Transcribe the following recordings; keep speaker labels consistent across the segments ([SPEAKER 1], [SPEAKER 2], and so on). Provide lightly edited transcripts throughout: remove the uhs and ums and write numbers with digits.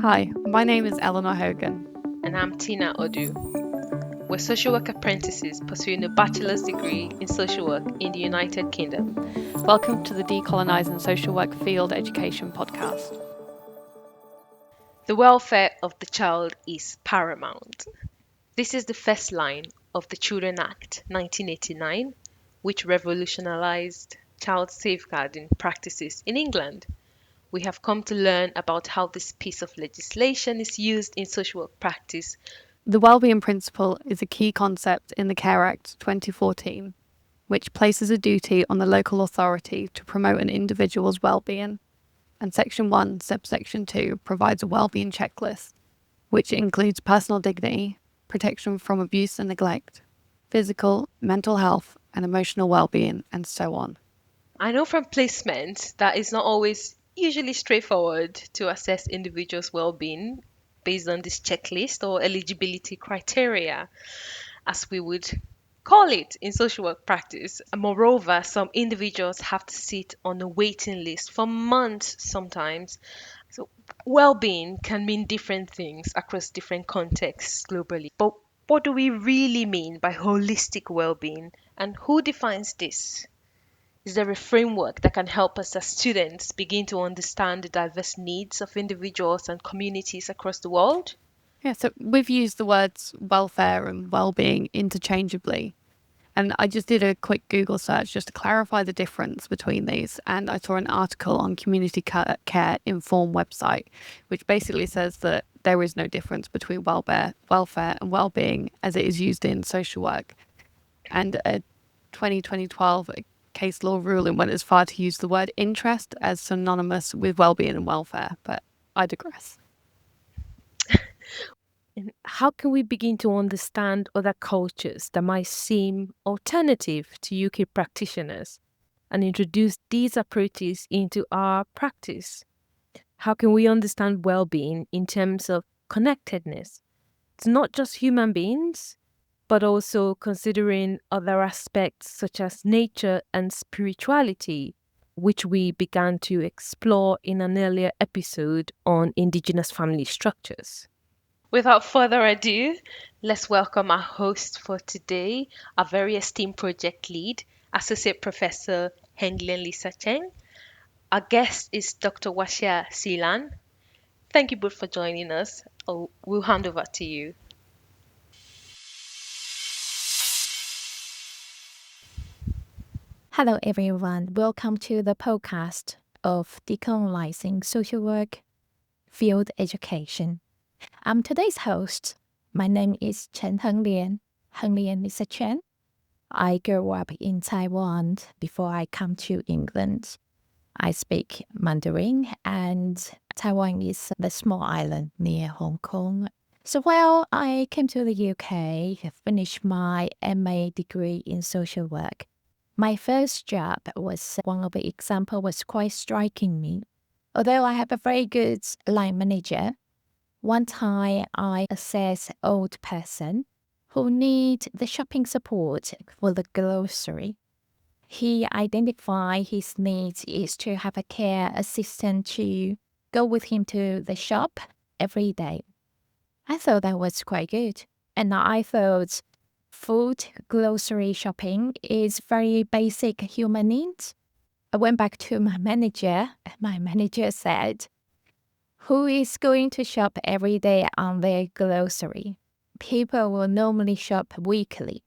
[SPEAKER 1] Hi, my name is Eleanor Hogan.
[SPEAKER 2] And I'm Tina Odu. We're social work apprentices pursuing a bachelor's degree in social work in the United Kingdom.
[SPEAKER 1] Welcome to the Decolonise and Social Work Field Education Podcast.
[SPEAKER 2] The welfare of the child is paramount. This is the first line of the Children Act 1989, which revolutionized child safeguarding practices in England. We have come to learn about how this piece of legislation is used in social work practice.
[SPEAKER 1] The Wellbeing Principle is a key concept in the Care Act 2014, which places a duty on the local authority to promote an individual's well-being. And Section 1, Subsection 2 provides a well-being checklist, which includes personal dignity, protection from abuse and neglect, physical, mental health, and emotional well-being, and so on.
[SPEAKER 2] I know from placement that it's not always usually straightforward to assess individuals' well-being based on this checklist or eligibility criteria, as we would call it in social work practice. Moreover, some individuals have to sit on a waiting list for months sometimes. So, well-being can mean different things across different contexts globally. But what do we really mean by holistic well-being, and who defines this? Is there a framework that can help us as students begin to understand the diverse needs of individuals and communities across the world?
[SPEAKER 1] Yeah, so we've used the words welfare and well-being interchangeably. And I just did a quick Google search just to clarify the difference between these. And I saw an article on Community Care Inform website, which basically says that there is no difference between welfare and well-being as it is used in social work. And a 2012 case law ruling went as far to use the word interest as synonymous with well-being and welfare. But I digress.
[SPEAKER 3] And how can we begin to understand other cultures that might seem alternative to UK practitioners and introduce these approaches into our practice? How can we understand well-being in terms of connectedness? It's not just human beings, but also considering other aspects such as nature and spirituality, which we began to explore in an earlier episode on Indigenous family structures.
[SPEAKER 2] Without further ado, let's welcome our host for today, our very esteemed project lead, Associate Professor Henglien Lisa Chen. Our guest is Dr. Wasiq Silan. Thank you both for joining us. We'll hand over to you.
[SPEAKER 4] Hello, everyone. Welcome to the podcast of Decolonising Social Work Field Education. I'm today's host. My name is Henglien Lisa Chen. I grew up in Taiwan before I come to England. I speak Mandarin, and Taiwan is the small island near Hong Kong. So while I came to the UK, finished my MA degree in social work, my first job was one of the example was quite striking me. Although I have a very good line manager, one time I assessed an old person who need the shopping support for the grocery. He identified his needs is to have a care assistant to go with him to the shop every day. I thought that was quite good. And I thought food, grocery shopping is very basic human needs. I went back to my manager, and my manager said, "Who is going to shop every day on their grocery? People will normally shop weekly."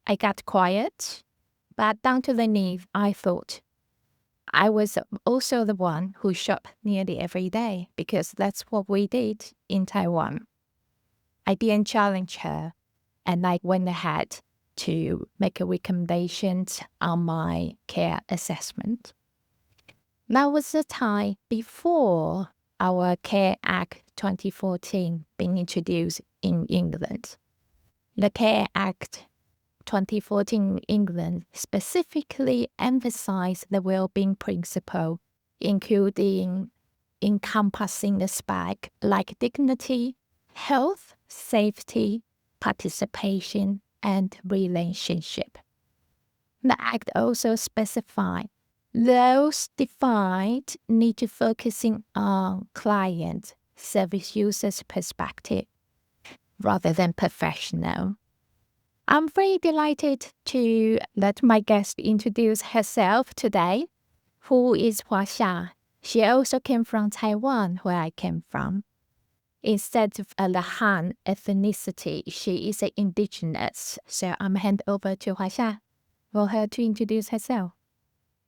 [SPEAKER 4] I got quiet, but down to the knee, I thought. I was also the one who shopped nearly every day because that's what we did in Taiwan. I didn't challenge her, and I went ahead to make a recommendation on my care assessment. That was the time before our Care Act 2014 being introduced in England. The Care Act 2014 in England specifically emphasized the well-being principle, including encompassing aspects like dignity, health, safety, participation, and relationship. The Act also specified those defined need to focusing on client service users' perspective rather than professional. I'm very delighted to let my guest introduce herself today, who is Huaxia. She also came from Taiwan, where I came from. Instead of a Han ethnicity, she is an indigenous. So I'm hand over to Huaxia for her to introduce herself.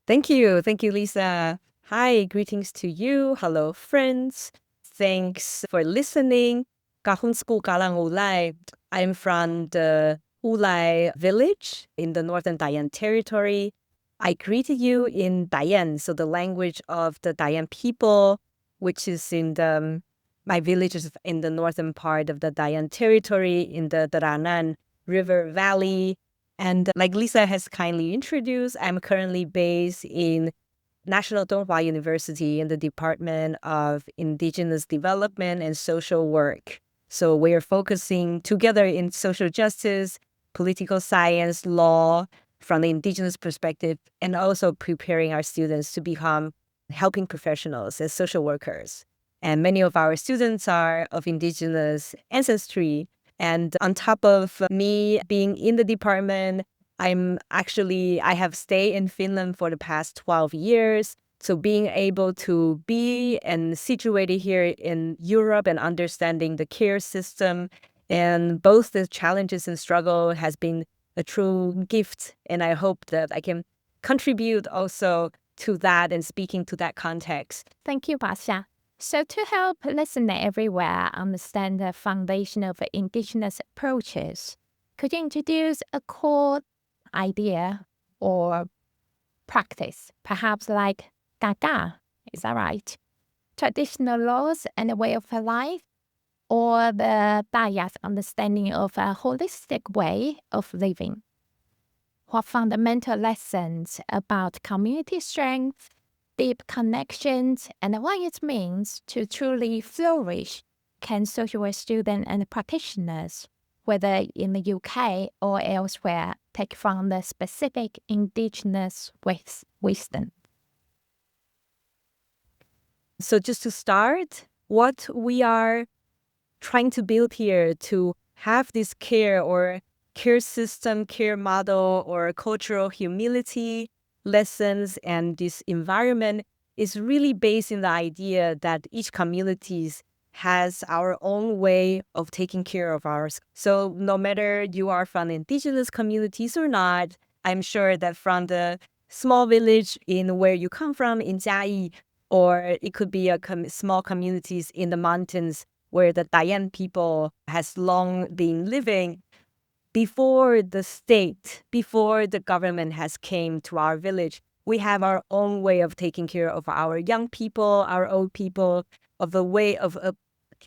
[SPEAKER 5] Thank you. Thank you, Lisa. Hi, greetings to you. Hello, friends. Thanks for listening. Kahuntsku Kalang Ulai. I'm from the Ulai village in the Northern Dayan territory. I greeted you in Dayan, so the language of the Dayan people, which is in my village is in the northern part of the Dayan territory in the Daranan River Valley. And like Lisa has kindly introduced, I'm currently based in National Donghua University in the Department of Indigenous Development and Social Work. So we're focusing together in social justice, political science, law from the indigenous perspective, and also preparing our students to become helping professionals as social workers. And many of our students are of indigenous ancestry. And on top of me being in the department, I have stayed in Finland for the past 12 years. So being able to be and situated here in Europe and understanding the care system and both the challenges and struggle has been a true gift. And I hope that I can contribute also to that and speaking to that context.
[SPEAKER 4] Thank you, Basha. So to help listeners everywhere understand the foundation of indigenous approaches, could you introduce a core idea or practice, perhaps like Gaga, is that right? Traditional laws and a way of life, or the Daya's understanding of a holistic way of living? What fundamental lessons about community strength, deep connections, and what it means to truly flourish can social work students and practitioners, whether in the UK or elsewhere, take from the specific indigenous wisdom?
[SPEAKER 5] So just to start, what we are trying to build here to have this care or care system, care model, or cultural humility lessons and this environment is really based in the idea that each community has our own way of taking care of ours. So no matter you are from indigenous communities or not, I'm sure that from the small village in where you come from in Jiayi, or it could be a small communities in the mountains where the Dayan people has long been living, before the state, before the government has came to our village, we have our own way of taking care of our young people, our old people, of a way of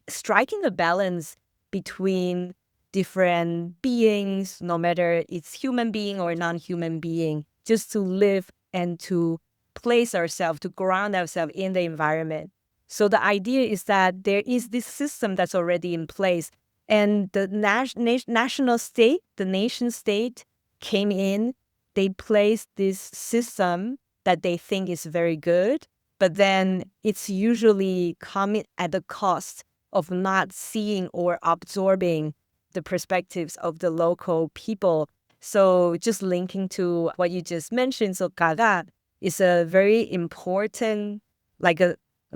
[SPEAKER 5] striking a balance between different beings, no matter it's human being or non-human being, just to live and to place ourselves, to ground ourselves in the environment. So the idea is that there is this system that's already in place. And the national state, the nation state came in, they placed this system that they think is very good, but then it's usually coming at the cost of not seeing or absorbing the perspectives of the local people. So just linking to what you just mentioned, so Gaga is a very important,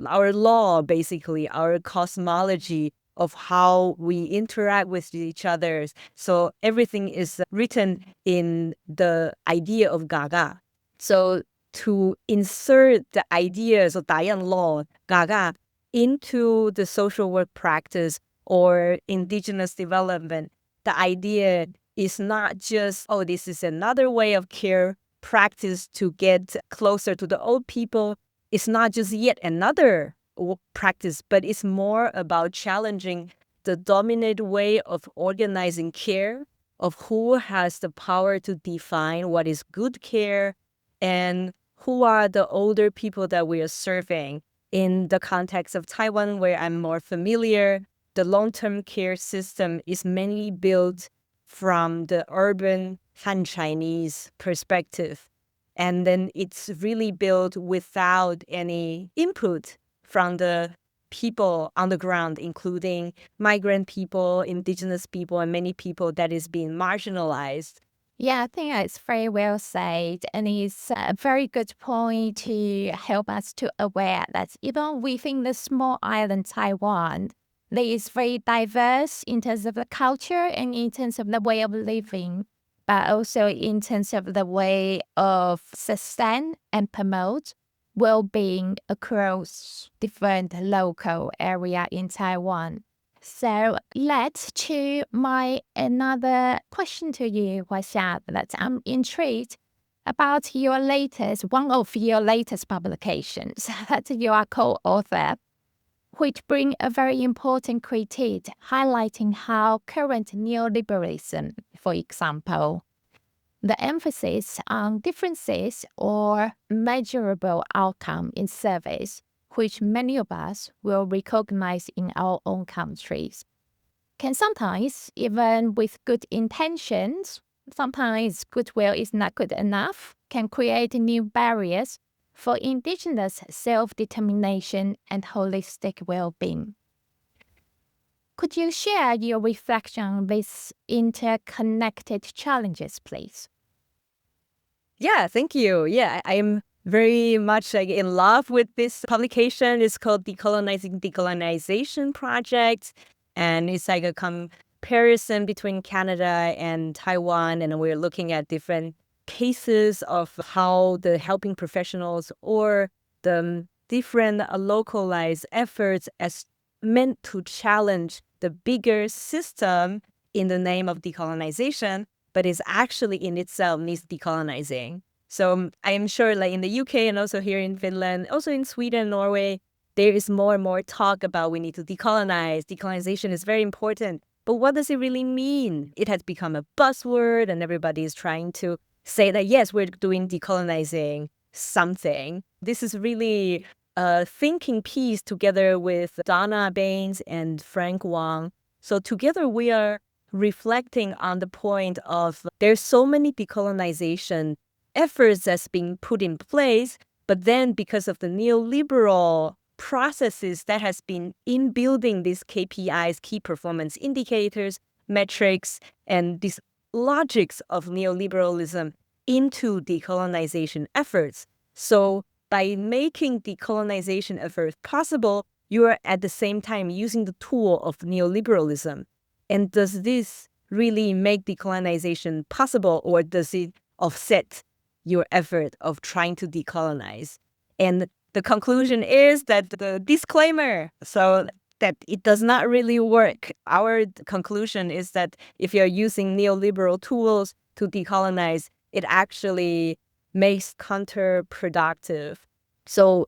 [SPEAKER 5] our law, basically, our cosmology of how we interact with each other. So everything is written in the idea of Gaga. So to insert the ideas of Dayan law, Gaga, into the social work practice or indigenous development, the idea is not just, oh, this is another way of care practice to get closer to the old people. It's not just yet another practice, but it's more about challenging the dominant way of organizing care, of who has the power to define what is good care, and who are the older people that we are serving. In the context of Taiwan, where I'm more familiar, the long-term care system is mainly built from the urban Han Chinese perspective. And then it's really built without any input from the people on the ground, including migrant people, indigenous people, and many people that is being marginalized.
[SPEAKER 4] Yeah, I think it's very well said, and it's a very good point to help us to aware that even within the small island Taiwan, there is very diverse in terms of the culture and in terms of the way of living, but also in terms of the way of sustain and promote well-being across different local area in Taiwan. So let's to my another question to you, Wasiq, that I'm intrigued about one of your latest publications that you are co-author, which bring a very important critique highlighting how current neoliberalism, for example, the emphasis on differences or measurable outcome in service, which many of us will recognize in our own countries, can sometimes, even with good intentions, sometimes goodwill is not good enough, can create new barriers for indigenous self-determination and holistic well-being. Could you share your reflection on these interconnected challenges, please?
[SPEAKER 5] Yeah, thank you. Yeah, I am very much in love with this publication. It's called Decolonization Project, and it's like a comparison between Canada and Taiwan, and we're looking at different cases of how the helping professionals or the different localized efforts as meant to challenge the bigger system in the name of decolonization, but is actually in itself needs decolonizing. So I am sure like in the UK and also here in Finland, also in Sweden, Norway, there is more and more talk about we need to decolonize. Decolonization is very important. But what does it really mean? It has become a buzzword and everybody is trying to say that, yes, we're doing decolonizing something. This is really a thinking piece together with Donna Baines and Frank Wang. So together we are reflecting on the point of there's so many decolonization efforts that's being put in place, but then because of the neoliberal processes that has been in building these KPIs, key performance indicators, metrics, and these logics of neoliberalism into decolonization efforts. So by making decolonization efforts possible, you are at the same time using the tool of neoliberalism. And does this really make decolonization possible, or does it offset your effort of trying to decolonize? And the conclusion is that the disclaimer, so that it does not really work. Our conclusion is that if you're using neoliberal tools to decolonize, it actually makes counterproductive. So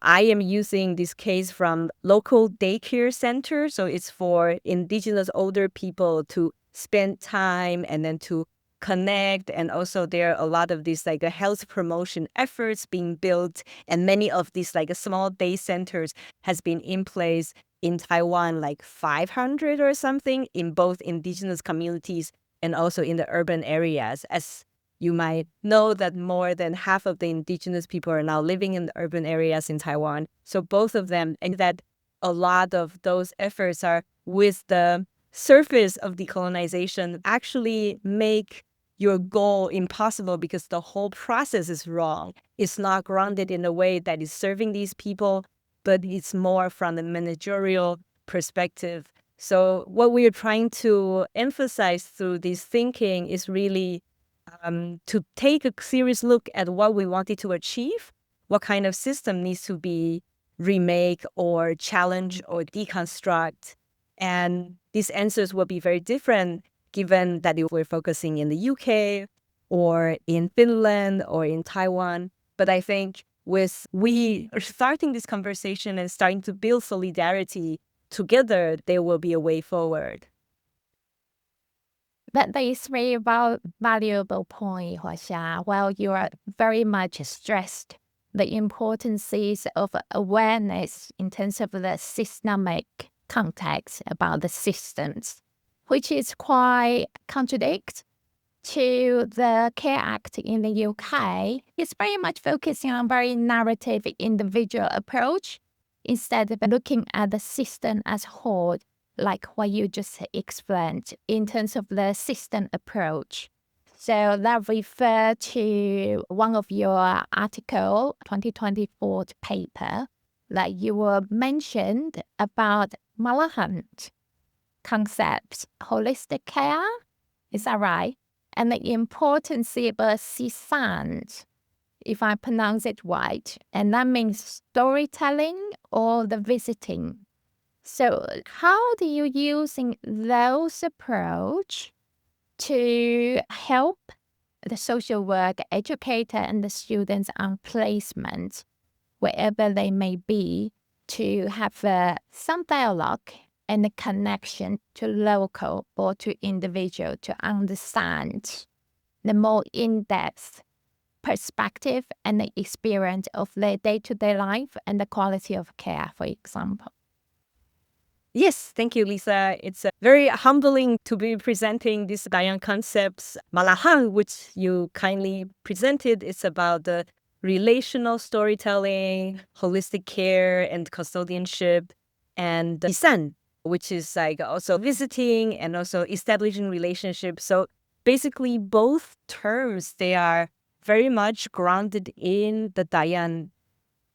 [SPEAKER 5] I am using this case from local daycare center. So it's for indigenous older people to spend time and then to connect. And also there are a lot of these like health promotion efforts being built. And many of these like small day centers has been in place in Taiwan, like 500 or something in both indigenous communities and also in the urban areas. As you might know that more than half of the indigenous people are now living in the urban areas in Taiwan. So both of them, and that a lot of those efforts are with the surface of decolonization actually make your goal impossible because the whole process is wrong. It's not grounded in a way that is serving these people, but it's more from the managerial perspective. So what we are trying to emphasize through this thinking is really to take a serious look at what we wanted to achieve, what kind of system needs to be remake or challenge or deconstruct. And these answers will be very different given that if we're focusing in the UK or in Finland or in Taiwan. But I think with we are starting this conversation and starting to build solidarity together, there will be a way forward.
[SPEAKER 4] That is very valuable point, Huaxia. Well, you are very much stressed the importance of awareness in terms of the systemic context about the systems, which is quite contradict to the Care Act in the UK. It's very much focusing on very narrative individual approach instead of looking at the system as a whole, like what you just explained in terms of the system approach. So that refer to one of your article, 2024 paper, that you were mentioned about Malahan concepts, holistic care, is that right? And the importance of Sisan, if I pronounce it right, and that means storytelling or the visiting. So how do you using those approach to help the social work educator and the students on placement, wherever they may be, to have some dialogue and a connection to local or to individual to understand the more in-depth perspective and the experience of their day-to-day life and the quality of care, for example.
[SPEAKER 5] Yes, thank you, Lisa. It's very humbling to be presenting these Dayan concepts. Malahan, which you kindly presented, is about the relational storytelling, holistic care, and custodianship, and Isan, which is like also visiting and also establishing relationships. So basically, both terms, they are very much grounded in the Dayan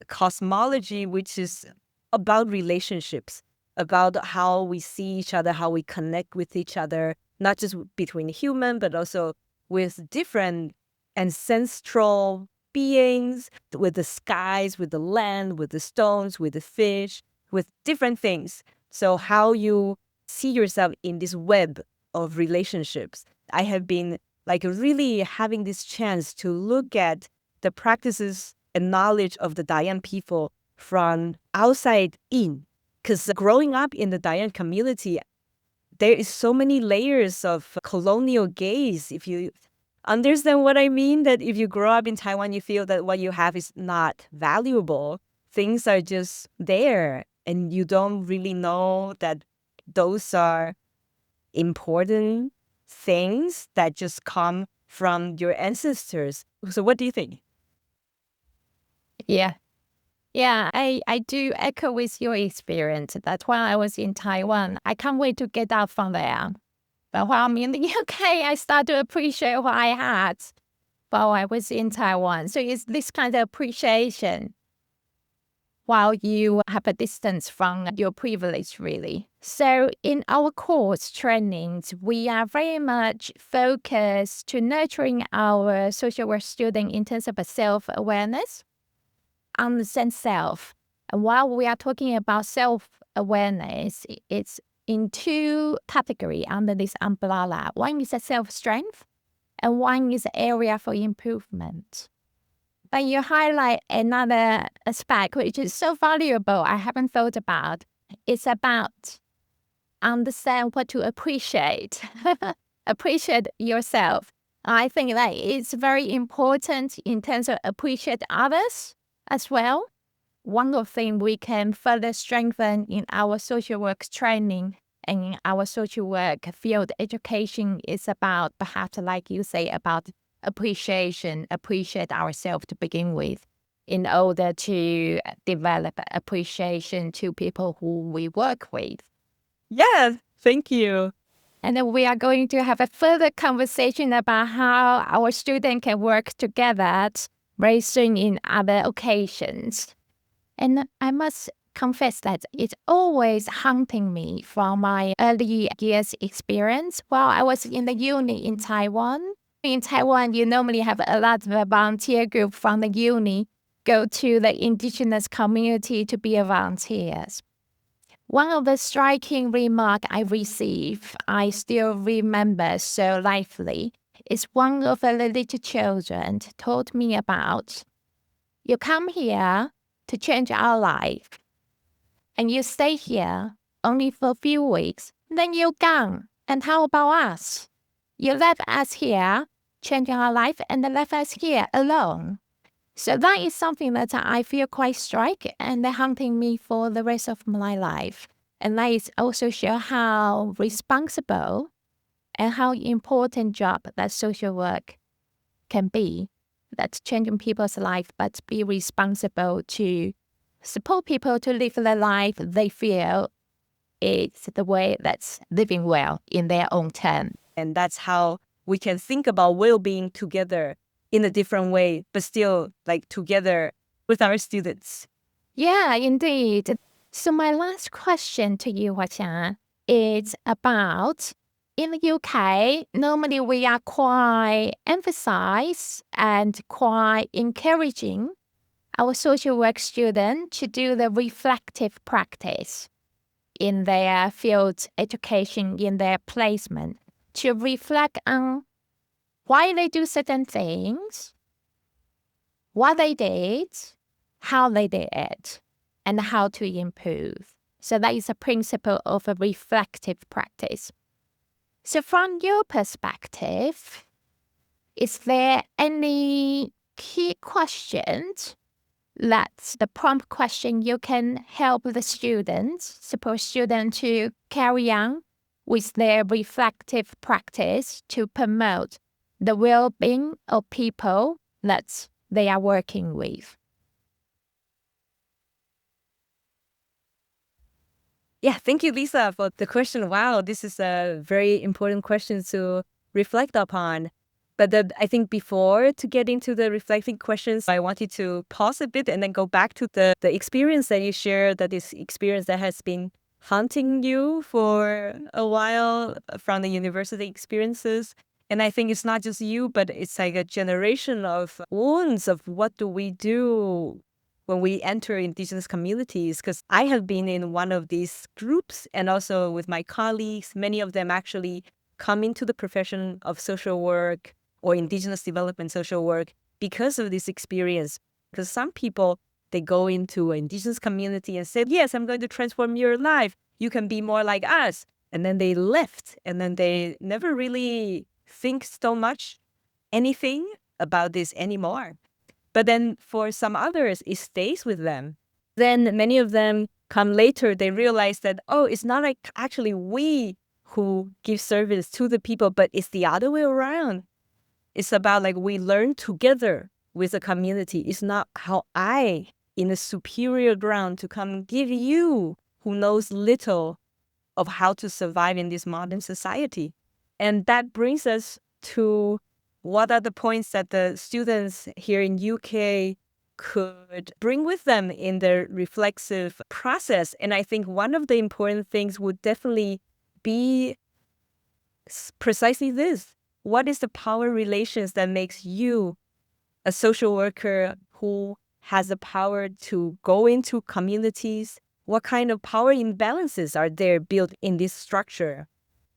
[SPEAKER 5] cosmology, which is about relationships, about how we see each other, how we connect with each other, not just between human, but also with different ancestral beings, with the skies, with the land, with the stones, with the fish, with different things. So how you see yourself in this web of relationships. I have been like really having this chance to look at the practices and knowledge of the Dayan people from outside in. Because growing up in the Dayan community, there is so many layers of colonial gaze. If you understand what I mean, that if you grow up in Taiwan, you feel that what you have is not valuable. Things are just there, and you don't really know that those are important things that just come from your ancestors. So what do you think?
[SPEAKER 4] Yeah. Yeah, I do echo with your experience. That's why I was in Taiwan. I can't wait to get out from there. But while I'm in the UK, I start to appreciate what I had while I was in Taiwan. So it's this kind of appreciation while you have a distance from your privilege, really. So in our course trainings, we are very much focused to nurturing our social work student in terms of a self-awareness, understand self. And while we are talking about self-awareness, it's in two categories under this umbrella. One is a self-strength, and one is an area for improvement. But you highlight another aspect which is so valuable I haven't thought about. It's about understand what to appreciate. Appreciate yourself. I think that it's very important in terms of appreciate others as well. One of the things we can further strengthen in our social work training and in our social work field education is about, perhaps like you say, about appreciate ourselves to begin with, in order to develop appreciation to people who we work with.
[SPEAKER 5] Yes, thank you.
[SPEAKER 4] And then we are going to have a further conversation about how our students can work together very soon in other occasions. And I must confess that it's always haunting me from my early years experience while I was in the uni in Taiwan. In Taiwan, you normally have a lot of volunteer group from the uni go to the indigenous community to be volunteers. One of the striking remarks I received, I still remember so lively, is one of the little children told me about, you come here to change our life, and you stay here only for a few weeks, then you're gone. And how about us? You left us here, changing our life, and left us here alone. So that is something that I feel quite strike and haunting me for the rest of my life. And that is also show how responsible and how important job that social work can be. That's changing people's life, but be responsible to support people to live the life they feel is the way that's living well in their own term.
[SPEAKER 5] And that's how we can think about well-being together in a different way, but still like together with our students.
[SPEAKER 4] Yeah, indeed. So my last question to you, Wasiq, is about in the UK, normally we are quite emphasize and quite encouraging our social work students to do the reflective practice in their field education, in their placement, to reflect on why they do certain things, what they did, how they did it, and how to improve. So that is a principle of a reflective practice. So from your perspective, is there any key questions that's the prompt question you can help the students, support students to carry on with their reflective practice to promote the well-being of people that they are working with?
[SPEAKER 5] Yeah, thank you, Lisa, for the question. Wow, this is a very important question to reflect upon. But I think before to get into the reflecting questions, I wanted to pause a bit and then go back to the experience that you shared, that is experience that has been haunting you for a while from the university experiences. And I think it's not just you, but it's like a generation of wounds of what do we do when we enter Indigenous communities, because I have been in one of these groups and also with my colleagues, many of them actually come into the profession of social work or Indigenous development social work because of this experience. Because some people, they go into an Indigenous community and say, yes, I'm going to transform your life. You can be more like us. And then they left and then they never really think so much anything about this anymore. But then for some others, it stays with them. Then many of them come later, they realize that, oh, it's not like actually we who give service to the people, but it's the other way around. It's about like we learn together with the community. It's not how I, in a superior ground, to come give you who knows little of how to survive in this modern society. And that brings us to what are the points that the students here in UK could bring with them in their reflexive process. And I think one of the important things would definitely be precisely this. What is the power relations that makes you a social worker who has the power to go into communities? What kind of power imbalances are there built in this structure?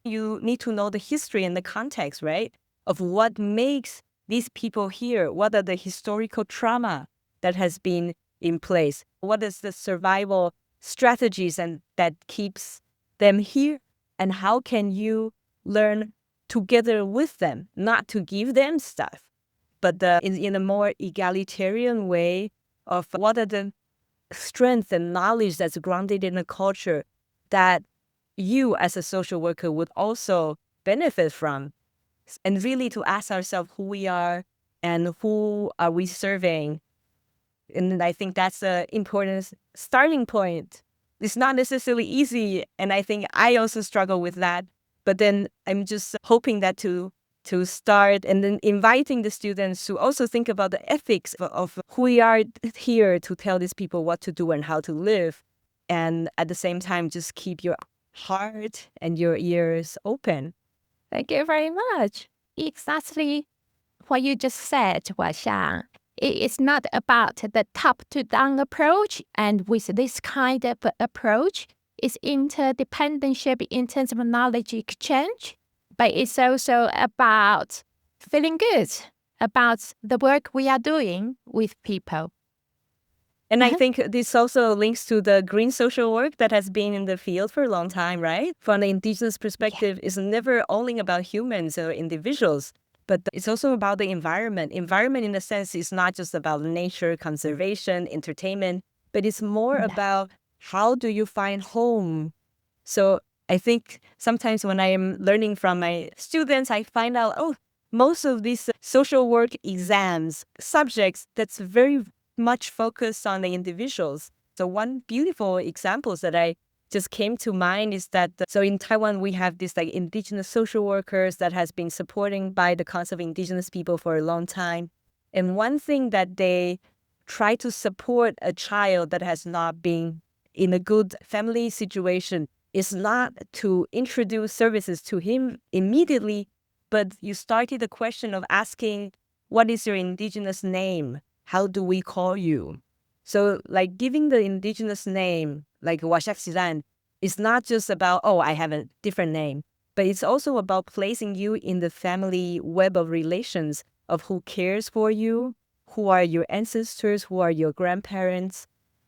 [SPEAKER 5] You need to know the history and the context, right? Of what makes these people here. What are the historical trauma that has been in place? What is the survival strategies and that keeps them here? And how can you learn together with them, not to give them stuff, but in a more egalitarian way of what are the strength and knowledge that's grounded in a culture that you as a social worker would also benefit from, and really to ask ourselves who we are and who are we serving. And I think that's an important starting point. It's not necessarily easy, and I think I also struggle with that. But then I'm just hoping that to start and then inviting the students to also think about the ethics of who we are here to tell these people what to do and how to live. And at the same time, just keep your heart and your ears open.
[SPEAKER 4] Thank you very much. Exactly what you just said, Wasiq. It is not about the top-to-down approach, and with this kind of approach, it's interdependentship in terms of knowledge exchange, but it's also about feeling good about the work we are doing with people.
[SPEAKER 5] And I think this also links to the green social work that has been in the field for a long time, right? From the Indigenous perspective, it's never only about humans or individuals, but it's also about the environment. Environment, in a sense, is not just about nature, conservation, entertainment, but it's more about how do you find home. So I think sometimes when I am learning from my students, I find out, oh, most of these social work exams, subjects, that's very much focused on the individuals. So one beautiful example that I just came to mind is that, so in Taiwan, we have this like indigenous social workers that has been supporting by the cause of indigenous people for a long time. And one thing that they try to support a child that has not been in a good family situation is not to introduce services to him immediately, but you started the question of asking, what is your indigenous name? How do we call you? So like giving the indigenous name, like Wasiq Silan, is not just about, oh, I have a different name, but it's also about placing you in the family web of relations of who cares for you, who are your ancestors, who are your grandparents,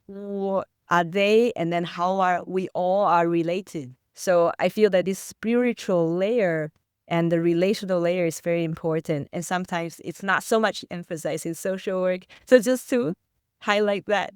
[SPEAKER 5] who are they, and then how are we all are related. So I feel that this spiritual layer and the relational layer is very important. And sometimes it's not so much emphasized in social work. So just to highlight that.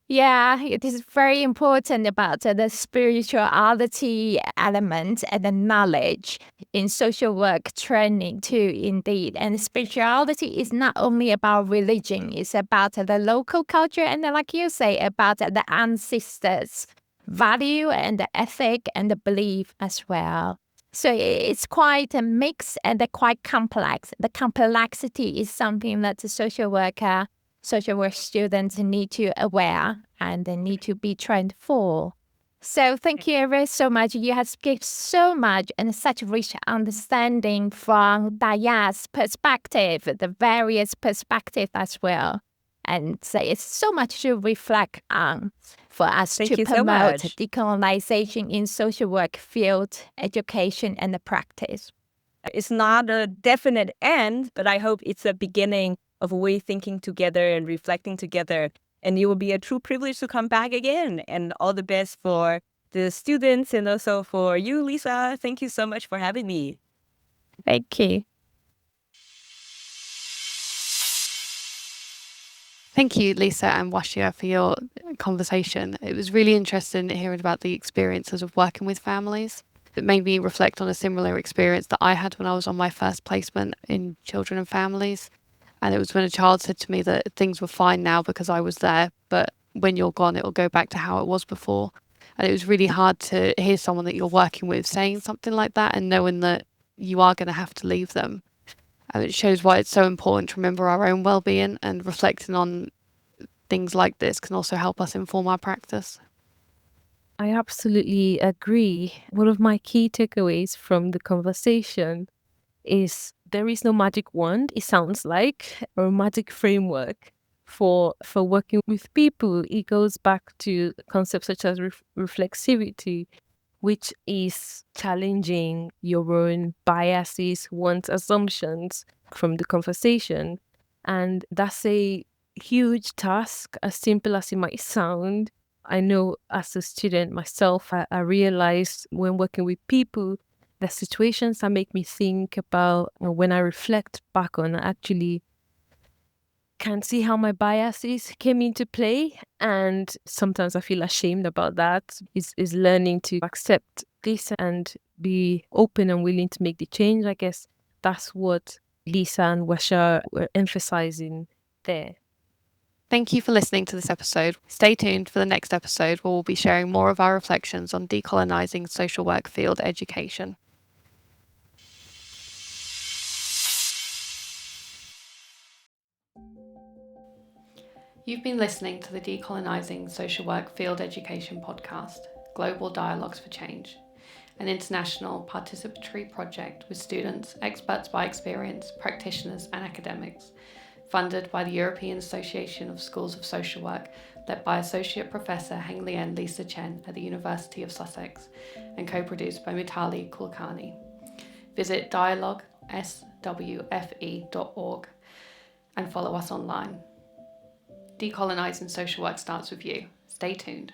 [SPEAKER 4] Yeah, it is very important about the spirituality element and the knowledge in social work training too, indeed. And spirituality is not only about religion, it's about the local culture and like you say, about the ancestors' value and the ethic and the belief as well. So it's quite a mix and quite complex. The complexity is something that the social work students need to aware and they need to be trained for. So thank you ever so much. You have given so much and such rich understanding from Daya's perspective, the various perspectives as well. And so it's so much to reflect on for us
[SPEAKER 5] Thank
[SPEAKER 4] to
[SPEAKER 5] you so
[SPEAKER 4] promote
[SPEAKER 5] much.
[SPEAKER 4] decolonization in social work field, education, and the practice.
[SPEAKER 5] It's not a definite end, but I hope it's a beginning of we thinking together and reflecting together. And it will be a true privilege to come back again. And all the best for the students and also for you, Lisa. Thank you so much for having me.
[SPEAKER 4] Thank you.
[SPEAKER 1] Thank you, Lisa and Washia, for your conversation. It was really interesting hearing about the experiences of working with families. It made me reflect on a similar experience that I had when I was on my first placement in children and families. And it was when a child said to me that things were fine now because I was there, but when you're gone, it'll go back to how it was before. And it was really hard to hear someone that you're working with saying something like that and knowing that you are going to have to leave them. And it shows why it's so important to remember our own well-being, and reflecting on things like this can also help us inform our practice.
[SPEAKER 3] I absolutely agree. One of my key takeaways from the conversation is there is no magic wand, it sounds like, or magic framework for working with people. It goes back to concepts such as reflexivity, which is challenging your own biases, wants, assumptions from the conversation. And that's a huge task, as simple as it might sound. I know as a student myself, I realized when working with people, the situations that make me think about, when I reflect back on, I actually can see how my biases came into play. And sometimes I feel ashamed about that. Is learning to accept this and be open and willing to make the change. I guess that's what Lisa and Washa were emphasizing there.
[SPEAKER 1] Thank you for listening to this episode. Stay tuned for the next episode where we'll be sharing more of our reflections on decolonising social work field education. You've been listening to the Decolonising Social Work Field Education podcast, Global Dialogues for Change, an international participatory project with students, experts by experience, practitioners and academics, funded by the European Association of Schools of Social Work, led by Associate Professor Henglien Lisa Chen at the University of Sussex, and co-produced by Mitali Kulkarni. Visit dialogueswfe.org and follow us online. Decolonising social work starts with you. Stay tuned.